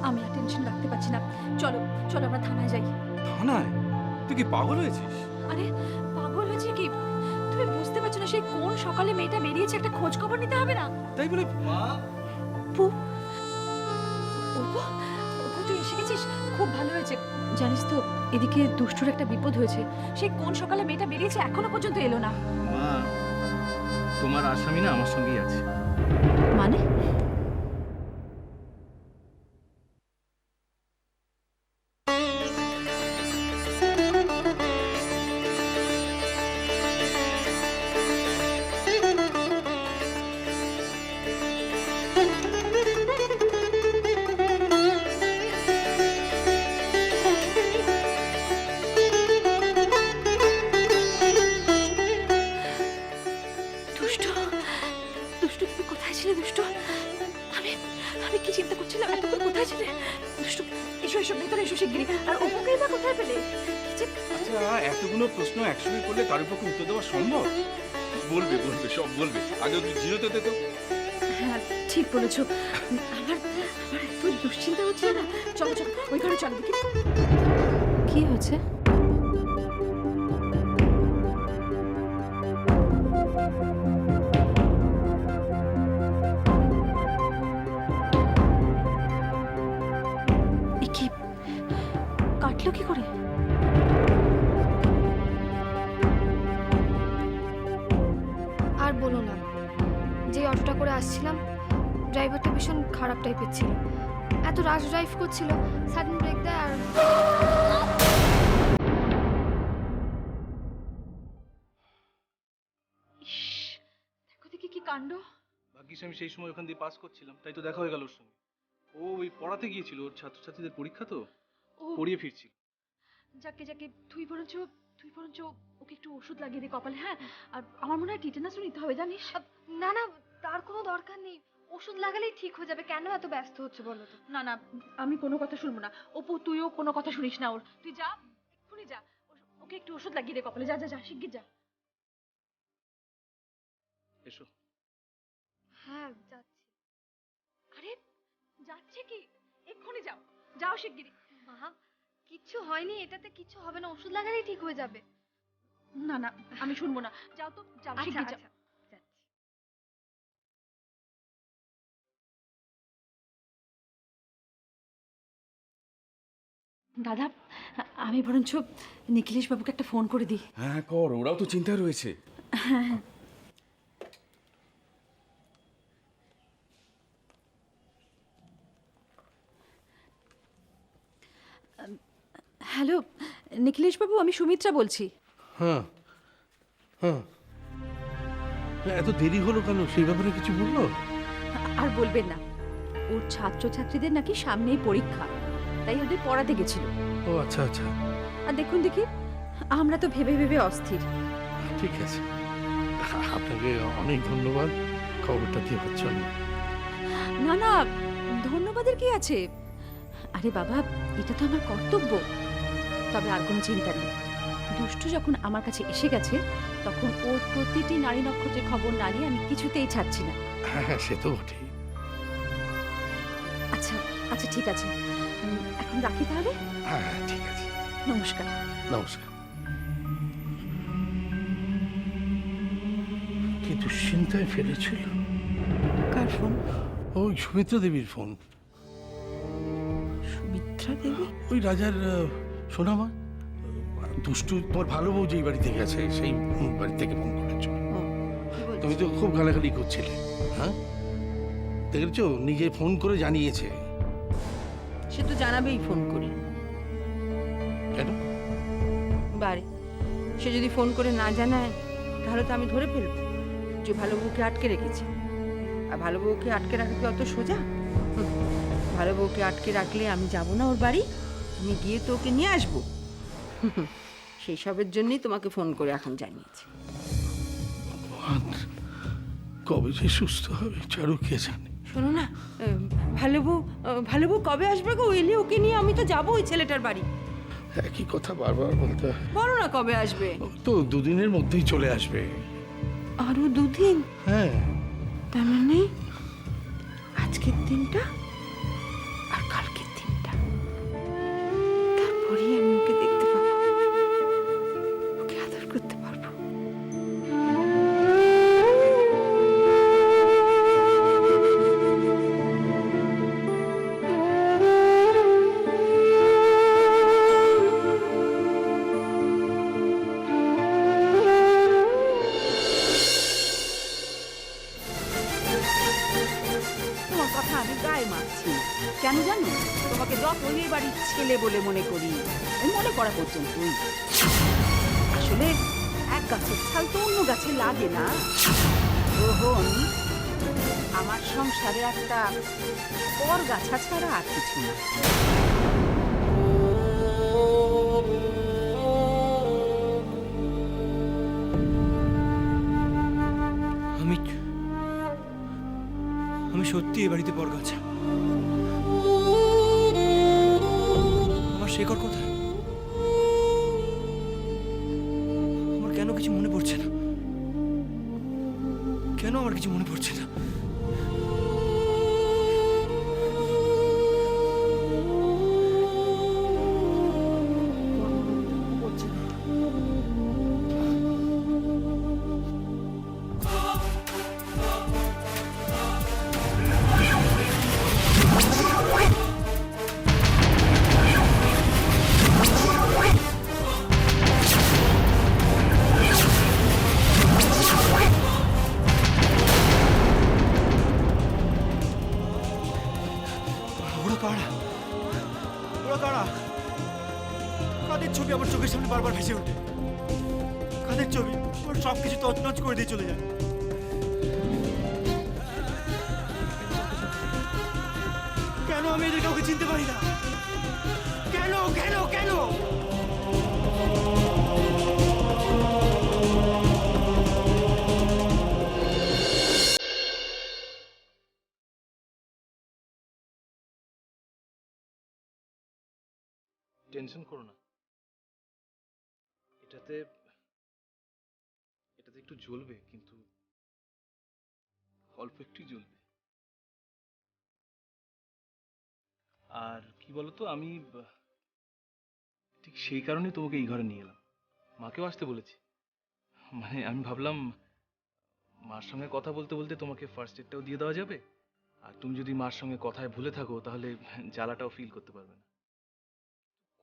আমি আর টেনশন রাখতে পারছি না। চলো চলো আমরা থানায় যাই। থানায়? তুই কি পাগল হয়েছিস? আরে পাগল হয়েছে কি? তুমি বুঝতে পারছো না সেই কোন সকালে মেয়েটা বেরিয়েছে, একটা খোঁজ খবর নিতে হবে না? তাই বলে অপু, অপু, অপু তুই এসে গেছিস, খুব ভালো হয়েছে। জানিস তো এদিকে দুষ্টুর একটা বিপদ হয়েছে। সেই কোন সকালে মেয়েটা বেরিয়েছে এখনো পর্যন্ত এলো না। মা, তোমার আসামি না আমার সঙ্গেই আছে। মানে? দুষ্টু, দুষ্টু তুমি কোথায় ছিলে দুষ্টু? আমি আমি কি চিন্তা করছিলাম, এতক্ষণ কোথায় ছিলে? দুষ্টু এসো এসো ভেতরে এসো শিগগিরি। আর অপুকেই বা কোথায় পেলে? আচ্ছা, এতগুলো প্রশ্ন একসঙ্গে করলে তার পক্ষে উত্তর দেওয়া সম্ভব? বলবে বলবে, সব বলবে। আগে ওকে জিরোতে দে তো। হ্যাঁ ঠিক বলেছো। আমার আমার এত দুশ্চিন্তা হচ্ছে না। চলো চলো ওই ঘরে চলো দেখি কি হয়েছে। এ কি কাটলো কি করে? আর বলো না, যে অটোটা করে আসছিলাম ড্রাইভারটা ভীষণ খারাপ টাইপের ছিল। এত রাশ ড্রাইভ করছিল, সাডেন ব্রেক দেয় আর ইস, দেখো দেখি কি কাণ্ড। ভাগ্যিস আমি সেই সময় ওখান দিয়ে পাস করছিলাম, তাই তো দেখা হয়ে গেল ওর সঙ্গে। ও ওই পড়াতে গিয়েছিল, ওর ছাত্রছাত্রীদের পরীক্ষা তো, ও পড়িয়ে ফিরছিল। যাকে যাকে তুই বরঞ্চ ওকে একটু ওষুধ লাগিয়ে দে কপালে। হ্যাঁ, আর আমার মনে হয় টিটেনাসও নিতে হবে জানিস। না না, তার কোনো দরকার নেই, ওষুধ লাগালেই ঠিক হয়ে যাবে। কেন এত ব্যস্ত হচ্ছে বলো তো? না না, আমি কোনো কথা শুনবো না। অপু তুইও কোনো কথা শুনিস না ওর। তুই যা, এক্ষুনি যা, ওকে একটু ওষুধ লাগিয়ে দে কপালে। যা যা যা শিগগির যা। এসো। হ্যাঁ যাচ্ছি। আরে যাচ্ছে কি? এক্ষুনি যাও, যাও শিগগিরি। মা, কিচ্ছু হয়নি, এটাতে কিচ্ছু হবে না, ওষুধ লাগালেই ঠিক হয়ে যাবে। না না, আমি শুনবো না। যাও তো, যাও আচ্ছা শিগগির আচ্ছা যাও। যাচ্ছি। দাদা, আমি বরঞ্চ নিখিলেশ বাবুকে একটা ফোন করে দিই। হ্যাঁ কর, ওরাও তো চিন্তায় রয়েছে। হ্যালো নিখিলেশ বাবু, আমি সুমিত্রা বলছি। হ্যাঁ হ্যাঁ, এত দেরি হলো কেন? সেই ব্যাপারে কিছু বললো? আর বলবেন না, ওর ছাত্রছাত্রীদের নাকি সামনেই পরীক্ষা, তাই ওদের পড়াতে গেছিল। ও আচ্ছা আচ্ছা, আর দেখুন দেখি, আমরা তো ভেবে ভেবে অস্থির। ঠিক আছে, আপনাকে অনেক ধন্যবাদ খবরটা দিয়ে পাচ্ছেন। না না, ধন্যবাদের কি আছে? আরে বাবা, এটা তো আমার কর্তব্য। তবে আর কোনো চিন্তা নেই, দুষ্টু যখন আমার কাছে এসে গেছে, তখন ওর প্রতিটি নারী নক্ষত্রের খবর না নিয়ে আমি কিছুতেই ছাড়ছি না। হ্যাঁ হ্যাঁ, সে তো ঠিক। আচ্ছা আচ্ছা ঠিক আছে, এখন রাখি তাহলে। হ্যাঁ হ্যাঁ, ঠিক আছে, নমস্কার। নমস্কার। কি দুশ্চিন্তায় ফেলেছিল। কার ফোন? ওই সুমিত্রা দেবীর ফোন। সুমিত্রা দেবী? ওই রাজার সোনামা, দুষ্টু তোমার ভালো বউ যেই বাড়িতে গেছে সেই বাড়ি থেকে ফোন করেছো। তুমি তো খুব গালাগালি করছিলে। হ্যাঁ দেখেছো, নিজে ফোন করে জানিয়েছে। সে তো জানাবেই ফোন করে। কেন? বারে, সে যদি ফোন করে না জানায় তাহলে তো আমি ধরে ফেলবো যে ভালো বউকে আটকে রেখেছে। আর ভালো বউকে আটকে রাখা কি অত সোজা? ভালো বউকে আটকে রাখলে আমি যাব না ওর বাড়ি, আমি গিয়ে তো ওকে নিয়ে আসবো। সেই সবের জন্যই তোমাকে ফোন করে এখন জানিয়েছি। ভগবান, কবে যে সুস্থ হবে চারু কে জানে। শোনো না, ভালো বউ কবে আসবে গো? এলে ওকে নিয়ে আমি তো যাবো ওই ছেলেটার বাড়ি। একই কথা বারবার বলতে হয়। বলো না কবে আসবে। ও তো দুদিনের মধ্যেই চলে আসবে। আরো দুদিন? হ্যাঁ, তার মানে আজকের দিনটা আর কালকের দিন। কথা আমি গায়ে মারছি না। কেন জানো? তোমাকে যতই এ বাড়ির ছেলে বলে মনে করি, এই মনে করা পর্যন্তই। আসলে এক গাছের ছাল তো অন্য গাছে লাগে না। রোহন, আমার সংসারে একটা পর গাছা ছাড়া আর কিছু না। আমি আমি সত্যি এ বাড়িতে পরগাছা। আমার শেকড় কোথায়? আমার কেন কিছু মনে পড়ছে না? কেন আমার কিছু মনে পড়ছে না? ওরা কারা? ওরা কারা? কাদের ছবি আমার চোখের সামনে বারবার ভেসে ওঠে? কাদের ছবি? ওরা সব কিছু তছনছ করে দিয়ে চলে যায়। কেন আমি এদের কাউকে চিনতে পারি না? কেন কেন কেন? টেনশন করো না, এটাতে এটাতে একটু জ্বলবে, কিন্তু অল্প একটু জ্বলবে। আর কি বলতো, আমি ঠিক সেই কারণেই তোমাকে এই ঘরে নিয়ে এলাম। মাকেও আসতে বলেছি। মানে আমি ভাবলাম মার সঙ্গে কথা বলতে বলতে তোমাকে ফার্স্ট এডটাও দিয়ে দেওয়া যাবে, আর তুমি যদি মার সঙ্গে কথায় ভুলে থাকো তাহলে জ্বালাটাও ফিল করতে পারবে না।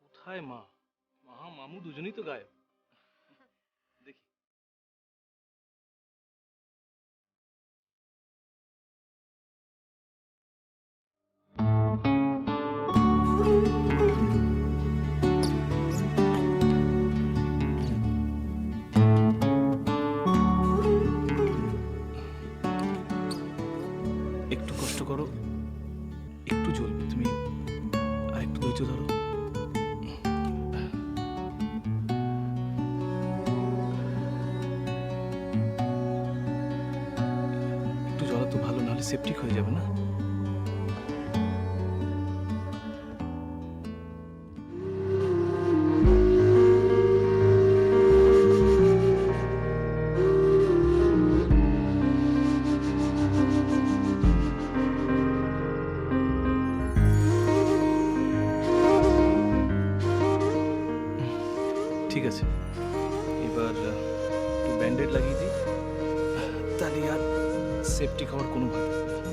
কোথায় মা? মা মামু দুজনেই তো গায়েব। দেখি। একটু কষ্ট করো, একটু জ্বলবে, তুমি আর একটু ধৈর্য ধরো। একটু জ্বলা তো ভালো, নাহলে সেপটিক হয়ে যাবে না। ঠিক আছে, এবার একটু ব্যান্ডেড লাগিয়ে দিই, তাহলে আর সেপটিক হওয়ার কোনো ভয় থাকবে না।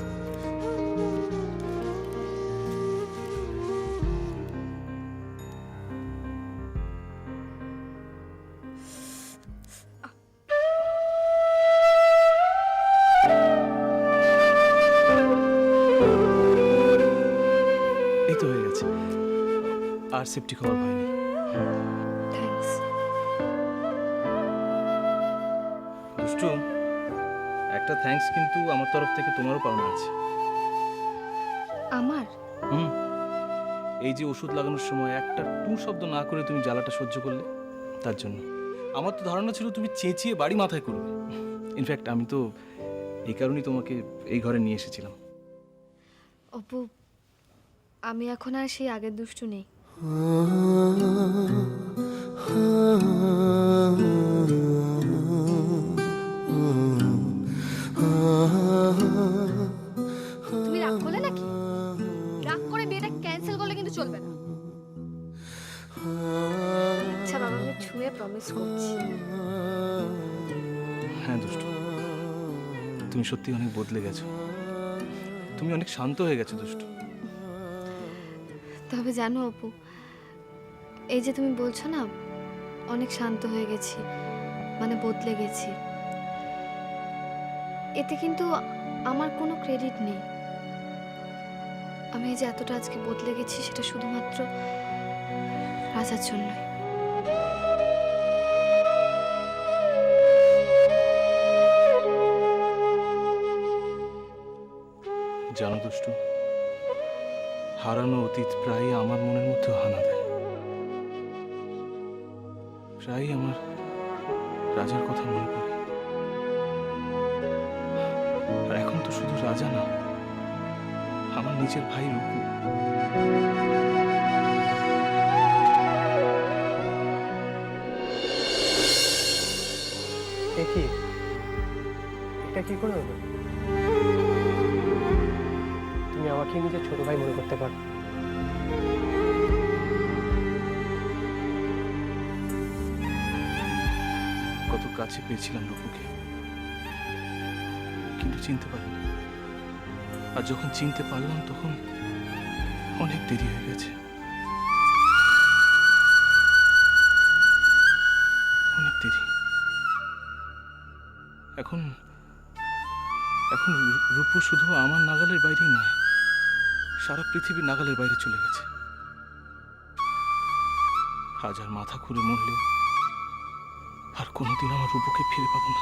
এই তো হয়ে গেছে, আর সেপটিক হওয়ার ভয় নেই। থ্যাঙ্কস। দুষ্টু, একটা থ্যাঙ্কস কিন্তু আমার তরফ থেকে তোমারও পাওনা আছে। আমার? হুম, এই যে ওষুধ লাগানোর সময় একটা টু শব্দ না করে তুমি জ্বালাটা সহ্য করলে, তার জন্য। আমার তো ধারণা ছিল তুমি চেঁচিয়ে বাড়ি মাথায় করবে। ইনফ্যাক্ট আমি তো এই কারণেই তোমাকে এই ঘরে নিয়ে এসেছিলাম। অপু, আমি এখন আর সেই আগের দুষ্টু নেই। তুমি রাগ করলে নাকি? রাগ করে বিয়েটা ক্যান্সেল করলে কিন্তু চলবে না। আচ্ছা বাবা, আমি ছুঁয়ে প্রমিস করছি। হ্যাঁ দুষ্টু, তুমি সত্যি অনেক বদলে গেছো, তুমি অনেক শান্ত হয়ে গেছো দুষ্টু। তবে জানো অপু, এই যে তুমি বলছো না অনেক শান্ত হয়ে গেছি, মানে বদলে গেছি, এতে কিন্তু আমার কোনো ক্রেডিট নেই। আমি এই যে এতটা আজকে বদলে গেছি সেটা শুধুমাত্র রাজার জন্যই। জানো দুষ্টু, হারানো অতীত প্রায়ই আমার মনের মধ্যেও হানা দেয়। প্রায়ই আমার রাজার কথা মনে পড়ে। আর এখন তো শুধু রাজা না, আমার নিজের ভাই রূপু। কি এটা কি করে হলো? তুমি আমাকে নিজের ছোট ভাই মনে করতে পারো। কত কাছে পেয়েছিলাম রূপুকে, কিন্তু চিনতে পারিনি। আর যখন চিনতে পারলাম তখন অনেক দেরি হয়ে গেছে। অনেক দেরি। এখন এখন রূপু শুধু আমার নাগালের বাইরেই নয়, সারা পৃথিবীর নাগালের বাইরে চলে গেছে। হাজার মাথা ঘুরে মরলেও আর কোনোদিন আমার রূপকে ফিরে পাবো না।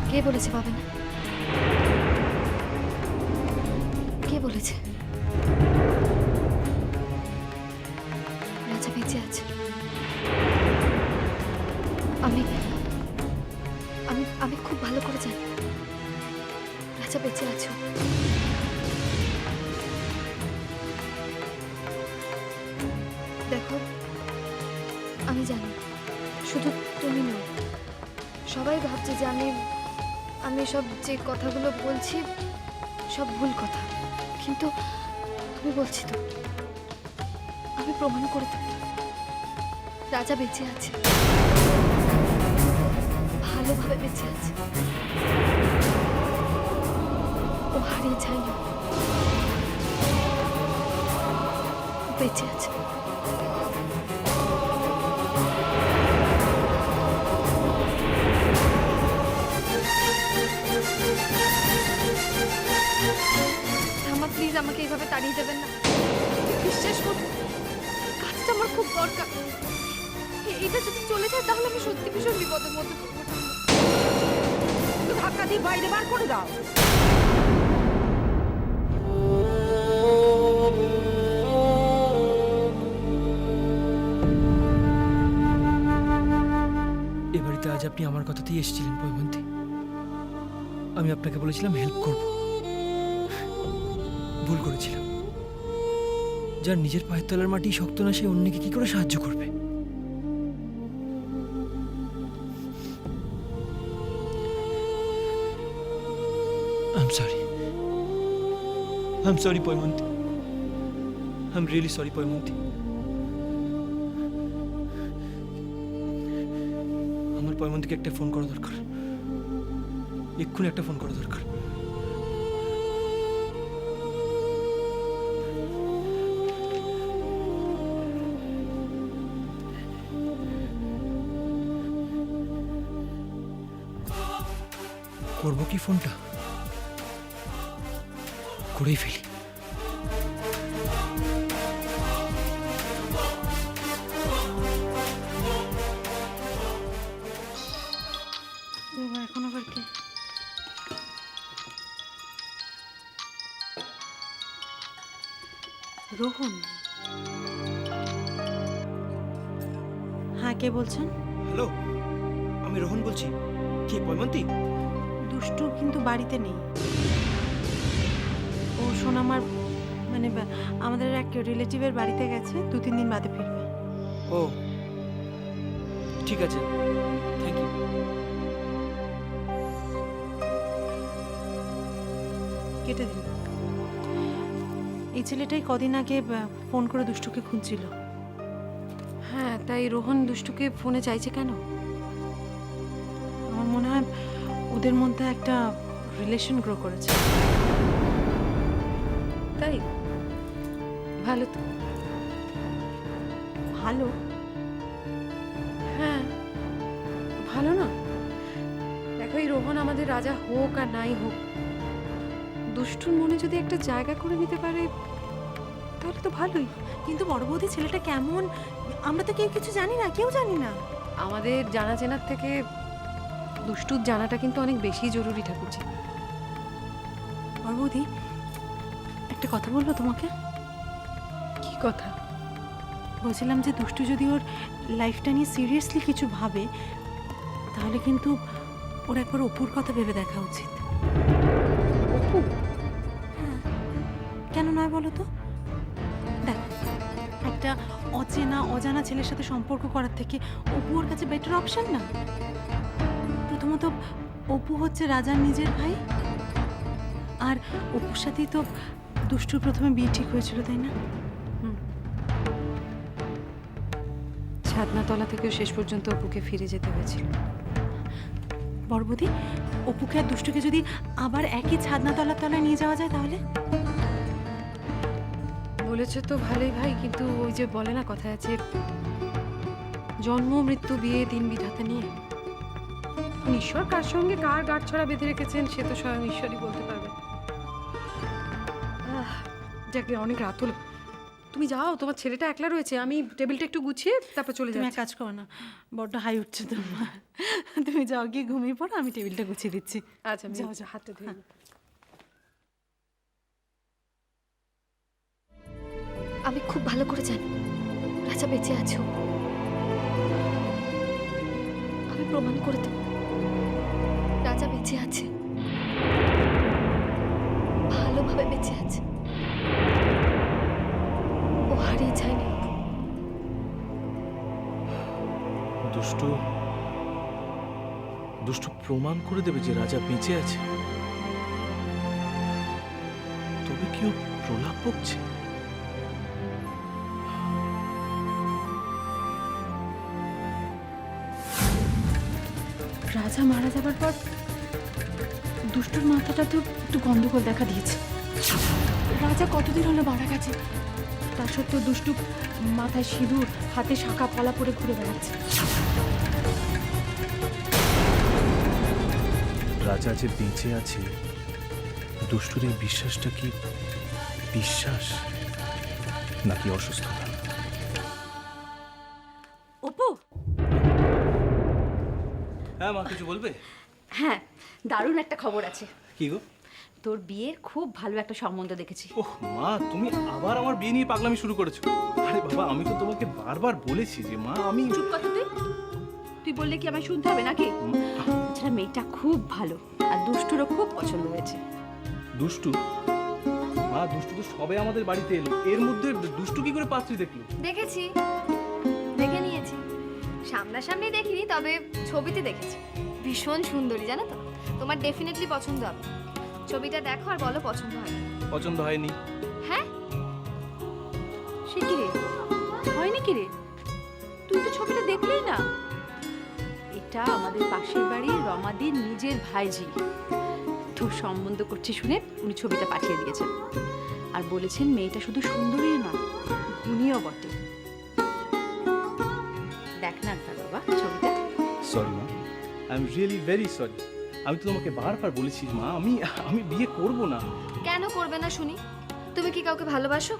কে বলেছে পাবে না? কে বলেছে? রাজা বেঁচে আছে। আমি আমি আমি খুব ভালো করে জানি রাজা বেঁচে আছে। দেখো, আমি জানি শুধু তুমি নয়, সবাই ভাবছে যে আমি সব যে কথাগুলো বলছি সব ভুল কথা, কিন্তু আমি বলছি তো, আমি প্রমাণ করে দেব রাজা বেঁচে আছে, ভালোভাবে বেঁচে আছে। ও হারিয়ে যায়নি, বেঁচে আছে। ঠাম্মা, প্লিজ আমাকে এইভাবে তাড়িয়ে দেবেন না। বিশ্বাস করুন, কাজটা আমার খুব দরকার। এটা যদি চলে যায় তাহলে আমি সত্যি ভীষণ বিপদের মধ্যে পড়বো। ধাক্কা দিয়ে বাইরে বার করে দাও। এ বাড়িতে আজ আপনি আমার কথাতেই এসেছিলেন পয়মন্তী। আমি আপনাকে বলেছিলাম হেল্প করব, ভুল করেছিলাম। যার নিজের পায়ের তলার মাটি শক্ত না, সে অন্যকে কি করে সাহায্য করবে? I'm sorry, পয়মন্তী। I'm really sorry, পয়মন্তী। আমার পয়মন্তীকে একটা ফোন করা দরকার, এক্ষুনি একটা ফোন করা দরকার। করবো কি ফোনটা? করেই ফেলি। এখন আবার কে? রোহন? হ্যাঁ, কে বলছেন? হ্যালো, আমি রোহন বলছি। কি পয়মন্তী? দুষ্টু কিন্তু বাড়িতে নেই। ও সোনামার মানে আমাদের এক রিলেটিভের বাড়িতে গেছে, 2-3 দিন বাদে ফিরবে। ও ঠিক আছে, থ্যাংক ইউ। কেটে দিন। এই ছেলেটাই কদিন আগে ফোন করে দুষ্টুকে খুঁজছিল। হ্যাঁ, তাই রোহন দুষ্টুকে ফোনে চাইছে কেন? আমার মনে হয় ওদের মধ্যে একটা রিলেশন গ্রো করেছে। তাই ভালো তো। ভালো? হ্যাঁ, ভালো না? দেখো, এই রোহন এখন আমাদের রাজা হোক আর নাই হোক, দুষ্টুর মনে যদি একটা জায়গা করে নিতে পারে তাহলে তো ভালোই। কিন্তু বড় বৌদি ছেলেটা কেমন আমরা তো কেউ কিছু জানি না, কেউ জানি না। আমাদের জানা চেনার থেকে দুষ্টুর জানাটা কিন্তু অনেক বেশি জরুরি ঠাকুরজি। বড় বৌদি একটা কথা বলবো তোমাকে। কি কথা? বলছিলাম যে দুষ্টু যদি ওর লাইফটা নিয়ে সিরিয়াসলি কিছু ভাবে তাহলে কিন্তু ওর একবার অপুর কথা ভেবে দেখা উচিত। অপু? হ্যাঁ, কেন নয় বলো তো? দেখ, একটা অচেনা অজানা ছেলের সাথে সম্পর্ক করার থেকে অপু ওর কাছে বেটার অপশন না? প্রথমত অপু হচ্ছে রাজার নিজের ভাই, আর অপুর সাথেই তো দুষ্টুর প্রথমে বিয়ে ঠিক হয়েছিল, তাই না? ছাদনাতলা থেকেও শেষ পর্যন্ত অপুকে ফিরে যেতে হয়েছিল। বড়বদি, অপুকে আর দুষ্টুকে যদি আবার একই ছাদনাতলার তলায় নিয়ে যাওয়া যায় তাহলে? বলেছে তো ভালোই ভাই, কিন্তু ওই যে বলে না কথায় আছে, জন্ম মৃত্যু বিয়ে দিন বিধাতা নিয়ে। ঈশ্বর কার সঙ্গে কার গাঁটছড়া বেঁধে রেখেছেন সে তো স্বয়ং ঈশ্বরই বলতে পারবে। যাকে অনেক রাত হলো, তুমি যাও, তোমার ছেলেটা একলা রয়েছে, আমি টেবিলটা একটু গুছিয়ে তারপর চলে তুমি যাচ্ছি। এক কাজ করো না, বড্ড হাই উঠছে তোমার। তুমি যাও, গিয়ে ঘুমিয়ে পড়ো, আমি টেবিলটা গুছিয়ে দিচ্ছি। আচ্ছা যাও, যাও, যাও। হাতটা ধুয়ে নিই। আমি খুব ভালো করে জানি রাজা বেঁচে আছো। আমি প্রমাণ করে দেব রাজা বেঁচে আছে, ভালোভাবে বেঁচে আছে, ও হারিয়ে যায়নি। দুষ্টু দুষ্টু প্রমাণ করে দেবে যে রাজা বেঁচে আছে? তবে কি ও প্রলাপ বকছে? রাজা মারা যাবার পর দুষ্টুর মাথাটা তো একটু গন্ডগোল দেখা দিয়েছে। রাজা কতদিন হলো মারা গেছে, তা সত্ত্বেও দুষ্টু মাথায় সিঁদুর, হাতে শাঁখা পলা পরে ঘুরে বেড়াচ্ছে। রাজা যে বেঁচে আছে, দুষ্টুর এই বিশ্বাসটা কি বিশ্বাস নাকি অসুস্থতা? অপু? হ্যাঁ মা, কিছু বলবে? হ্যাঁ, দারুণ একটা খবর আছে। কি গো? তোর বিয়ের খুব ভালো একটা সম্বন্ধ দেখেছি। ওহ মা, তুমি আবার আমার বিয়ে নিয়ে পাগলামি শুরু করেছো। আরে বাবা, আমি তো তোমাকে বারবার বলেছি যে মা, আমি চুপ কর তো তুই। তুই বললে কি আমায় শুনতে হবে নাকি? আচ্ছা, মেয়েটা খুব ভালো আর দুষ্টুরও খুব পছন্দ হয়েছে। দুষ্টু? মা, দুষ্টু তো সবে আমাদের বাড়িতে এলো, এর মধ্যে দুষ্টু কি করে পাত্রী দেখলো? দেখেছি, দেখে নিয়েছি, সামনাসামনি দেখিনি, তবে ছবিতে দেখেছি। ভীষণ সুন্দরী, জানো তো, তোমার ডেফিনেটলি পছন্দ হবে। ছবিটা দেখো আর বলো পছন্দ হয়। পছন্দ হয়নি? হ্যাঁ, সে কি রে, হয়নি কি রে? তুই তো ছবিটা দেখলেই না। এটা আমাদের পাশের বাড়ির রমাদির নিজের ভাইজি। তোর সম্বন্ধ করছে শুনে উনি ছবিটা পাঠিয়ে দিয়েছেন আর বলেছেন মেয়েটা শুধু সুন্দরী না, গুণীও বটে। দেখ না একবার বাবা ছবিটা। সরি মা, I am really very sorry. আমি তো তোমাকে বারবার বলেছি মা, আমি বিয়ে করব না। কেন করবে না শুনি? তুমি কি কাউকে ভালোবাসো?